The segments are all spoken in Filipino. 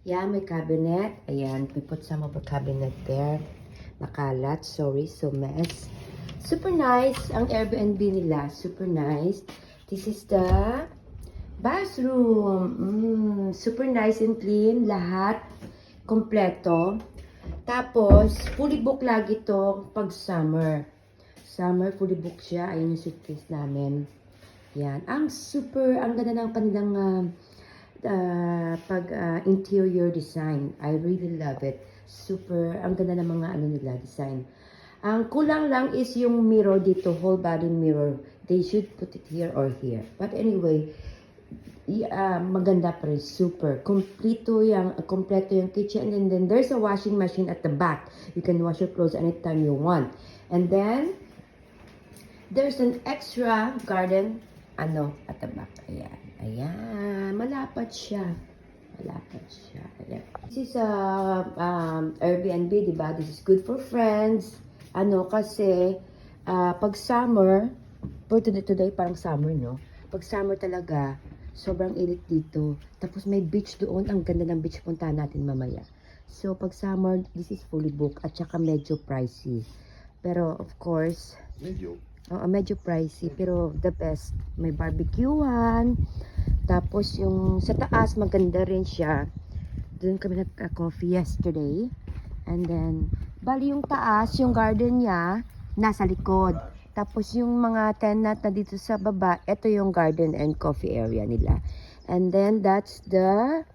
Yeah, may cabinet. Ayan, we put some of the cabinet there. Nakalat, sorry, so mess. Super nice. Ang Airbnb nila, super nice. This is the bathroom. Super nice and clean. Lahat kompleto. Tapos, fully book lagi to pag summer. Summer, fully book siya. Ayan yung suitcase namin. Yan. Ang ganda ng kanilang interior design. I really love it. Super, ang ganda ng mga nila, design. Ang kulang lang is yung mirror dito, whole body mirror. They should put it here or here. But anyway, maganda pa rin, super. Kompleto yung kitchen. And then there's a washing machine at the back. You can wash your clothes anytime you want. And then, there's an extra garden, at the back. Ayan. Ayan. Malapad siya. Ayan. This is Airbnb, diba? This is good for friends. Kasi, pag summer, for today parang summer, no? Pag summer talaga, sobrang init dito. Tapos may beach doon. Ang ganda ng beach, puntahan natin mamaya. So, pag summer, this is fully booked. At saka medyo pricey. Pero, of course, medyo pricey, pero the best. May barbecuehan. Tapos yung sa taas, maganda rin siya. Doon kami nagka-coffee yesterday. And then, bali yung taas, yung garden niya, nasa likod. Tapos yung mga tenant na dito sa baba, ito yung garden and coffee area nila. And then, that's the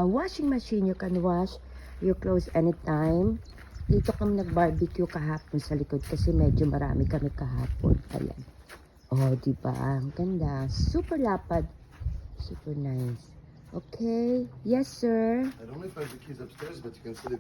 washing machine. You can wash your clothes anytime. Dito kami nag-barbecue kahapon sa likod kasi medyo marami kami kahapon. Ayan. Oh, diba? Ang ganda. Super lapad. Super nice. Okay. Yes, sir. I don't know if I have the keys upstairs, but you can sit